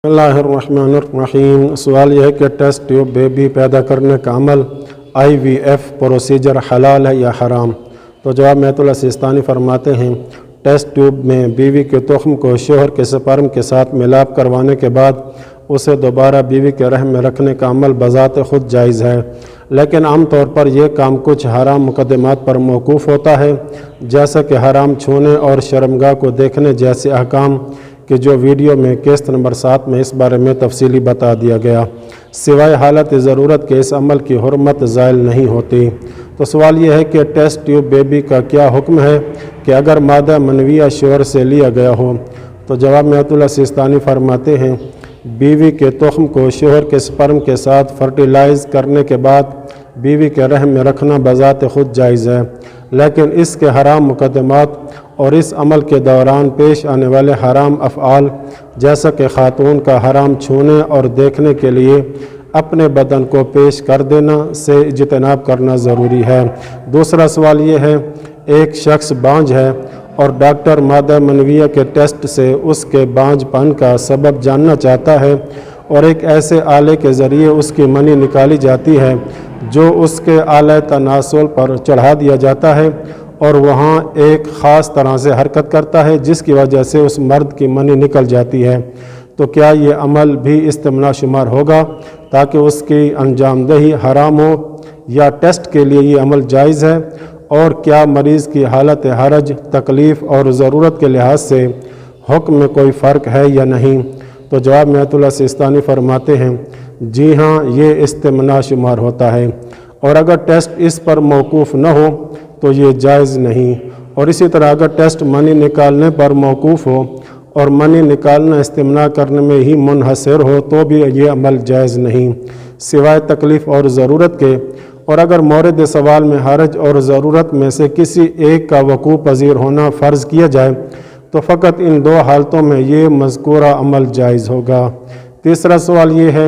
बिस्मिल्लाहिर्रहमानिर्रहीम। सवाल यह है कि टेस्ट ट्यूब बेबी पैदा करने का अमल IVF प्रोसीजर हलाल है या हराम। तो जवाब महतुल्लाह सिस्तानी फरमाते हैं, टेस्ट ट्यूब में बीवी के तुख्म को शोहर के स्पर्म के साथ मिलाप करवाने के बाद उसे दोबारा बीवी के रहम में रखने का अमल बज़ात खुद जायज़ है, लेकिन आम तौर पर यह काम कुछ हराम मुकदमात पर मौकूफ़ होता है, जैसा कि हराम छूने और शर्मगाह को देखने जैसे अहकाम कि जो वीडियो में किस्त नंबर 7 में इस बारे में तफसीली बता दिया गया। सिवाय हालत ज़रूरत के इस अमल की हुर्मत ज़ायल नहीं होती। तो सवाल यह है कि टेस्ट ट्यूब बेबी का क्या हुक्म है कि अगर मादा मनविया शोहर से लिया गया हो। तो जवाब महतुल्लाह सिस्तानी फरमाते हैं, बीवी के तुख्म को शोहर के स्पर्म के साथ फर्टिलाइज़ करने के बाद बीवी के रहम में रखना बज़ात खुद जायज़ है, लेकिन इसके हराम मुकदमात और इस अमल के दौरान पेश आने वाले हराम अफ़आल जैसा कि ख़ातून का हराम छूने और देखने के लिए अपने बदन को पेश कर देना से इज्तनाब करना ज़रूरी है। दूसरा सवाल ये है, एक शख्स बांझ है और डॉक्टर मादा मनविया के टेस्ट से उसके बांझपन का सबब जानना चाहता है और एक ऐसे आले के ज़रिए उसकी मनी निकाली जाती है जो उसके आले तनासुल पर चढ़ा दिया जाता है और वहाँ एक ख़ास तरह से हरकत करता है जिसकी वजह से उस मर्द की मनी निकल जाती है। तो क्या ये अमल भी इस्तेमना शुमार होगा ताकि उसकी अंजामदही हराम हो, या टेस्ट के लिए ये अमल जायज़ है? और क्या मरीज़ की हालत हरज, तकलीफ़ और ज़रूरत के लिहाज से हुक्म में कोई फ़र्क है या नहीं? तो जवाब महतुल्लाह सिस्तानी फरमाते हैं, जी हाँ, ये इस्तेमना शुमार होता है, और अगर टेस्ट इस पर मौकूफ़ न हो तो ये जायज़ नहीं। और इसी तरह अगर टेस्ट मनी निकालने पर मौकूफ़ हो और मनी निकालना इस्तेमना करने में ही मुनहसर हो तो भी ये अमल जायज़ नहीं, सिवाय तकलीफ़ और ज़रूरत के। और अगर मौरद सवाल में हरज और ज़रूरत में से किसी एक का वक़ू पज़ीर होना फ़र्ज़ किया जाए तो फ़कत इन दो हालतों में ये मज़कूरा अमल जायज़ होगा। तीसरा सवाल ये है,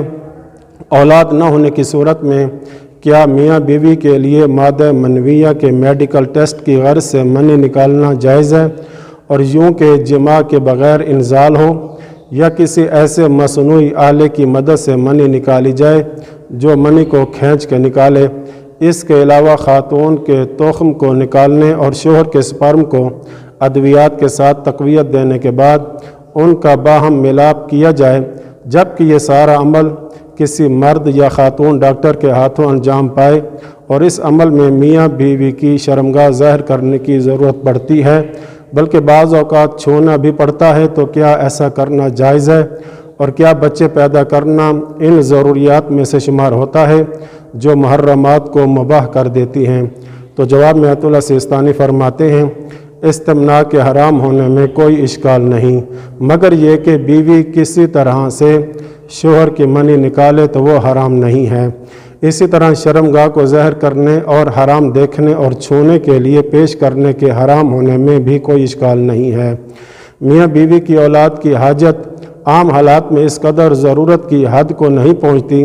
औलाद न होने की सूरत में क्या मियाँ बीवी के लिए मादा मनविया के मेडिकल टेस्ट की गर्ज से मनी निकालना जायज़ है, और यूँ के जिमा के बग़ैर इंज़ाल हो या किसी ऐसे मसनूई आले की मदद से मनी निकाली जाए जो मनी को खींच के निकाले। इसके अलावा ख़ातून के तुख्म को निकालने और शोहर के स्पर्म को अद्वियात के साथ तक़वियत देने के बाद उनका बाहम मिलाप किया जाए, जबकि ये सारा अमल किसी मर्द या ख़ातून डॉक्टर के हाथों अंजाम पाए, और इस अमल में मियाँ बीवी की शर्मगाह ज़ाहिर करने की ज़रूरत पड़ती है, बल्कि बाज़ औक़ात छूना भी पड़ता है। तो क्या ऐसा करना जायज़ है? और क्या बच्चे पैदा करना इन ज़रूरियात में से शुमार होता है जो मुहर्रमात को मुबाह कर देती हैं? तो जवाब महतुल्लाह सिस्तानी फरमाते हैं, इस्तेमना के हराम होने में कोई इश्काल नहीं, मगर ये कि बीवी किसी तरह से शोहर की मनी निकाले तो वो हराम नहीं है। इसी तरह शर्मगाह को ज़ाहिर करने और हराम देखने और छूने के लिए पेश करने के हराम होने में भी कोई इश्काल नहीं है। मियाँ बीवी की औलाद की हाजत आम हालात में इस कदर ज़रूरत की हद को नहीं पहुँचती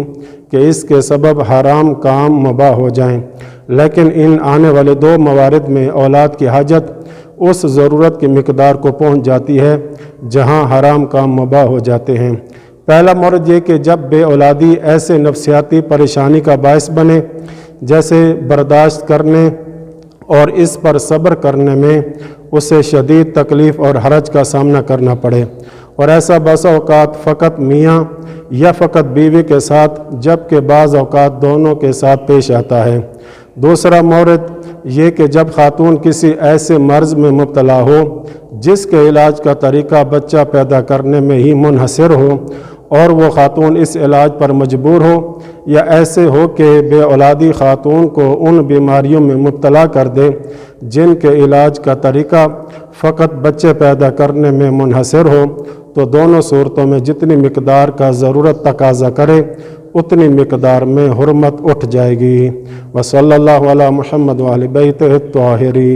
कि इसके सबब हराम काम मुबाह हो जाएं, लेकिन इन आने वाले दो मवारिद में औलाद की हाजत उस ज़रूरत की मिकदार को पहुँच जाती है जहाँ हराम काम मुबाह हो जाते हैं। पहला मौरद ये कि जब बे औलादी ऐसे नफसियाती परेशानी का बायस बने जैसे बर्दाश्त करने और इस पर सब्र करने में उसे शदीद तकलीफ़ और हरज का सामना करना पड़े, और ऐसा बसा औक़ात फ़कत मियाँ या फ़कत बीवी के साथ, जबकि बाज़ औक़ात दोनों के साथ पेश आता है। दूसरा मौरद ये कि जब ख़ातून किसी ऐसे मर्ज़ में मुब्तला हो जिसके इलाज का तरीका बच्चा पैदा करने में ही मुनहसर हो, और वो ख़ातून इस इलाज पर मजबूर हो, या ऐसे हो कि बे औलादी ख़ातून को उन बीमारियों में मुब्तला कर दे जिनके इलाज का तरीका फ़कत बच्चे पैदा करने में मुनहसर हो, तो दोनों सूरतों में जितनी मिकदार का ज़रूरत तकाज़ा करे उतनी मिकदार में हुर्मत उठ जाएगी। व सल्लल्लाहु अला मुहम्मद व अहले बैतिही त्वाहिरीन।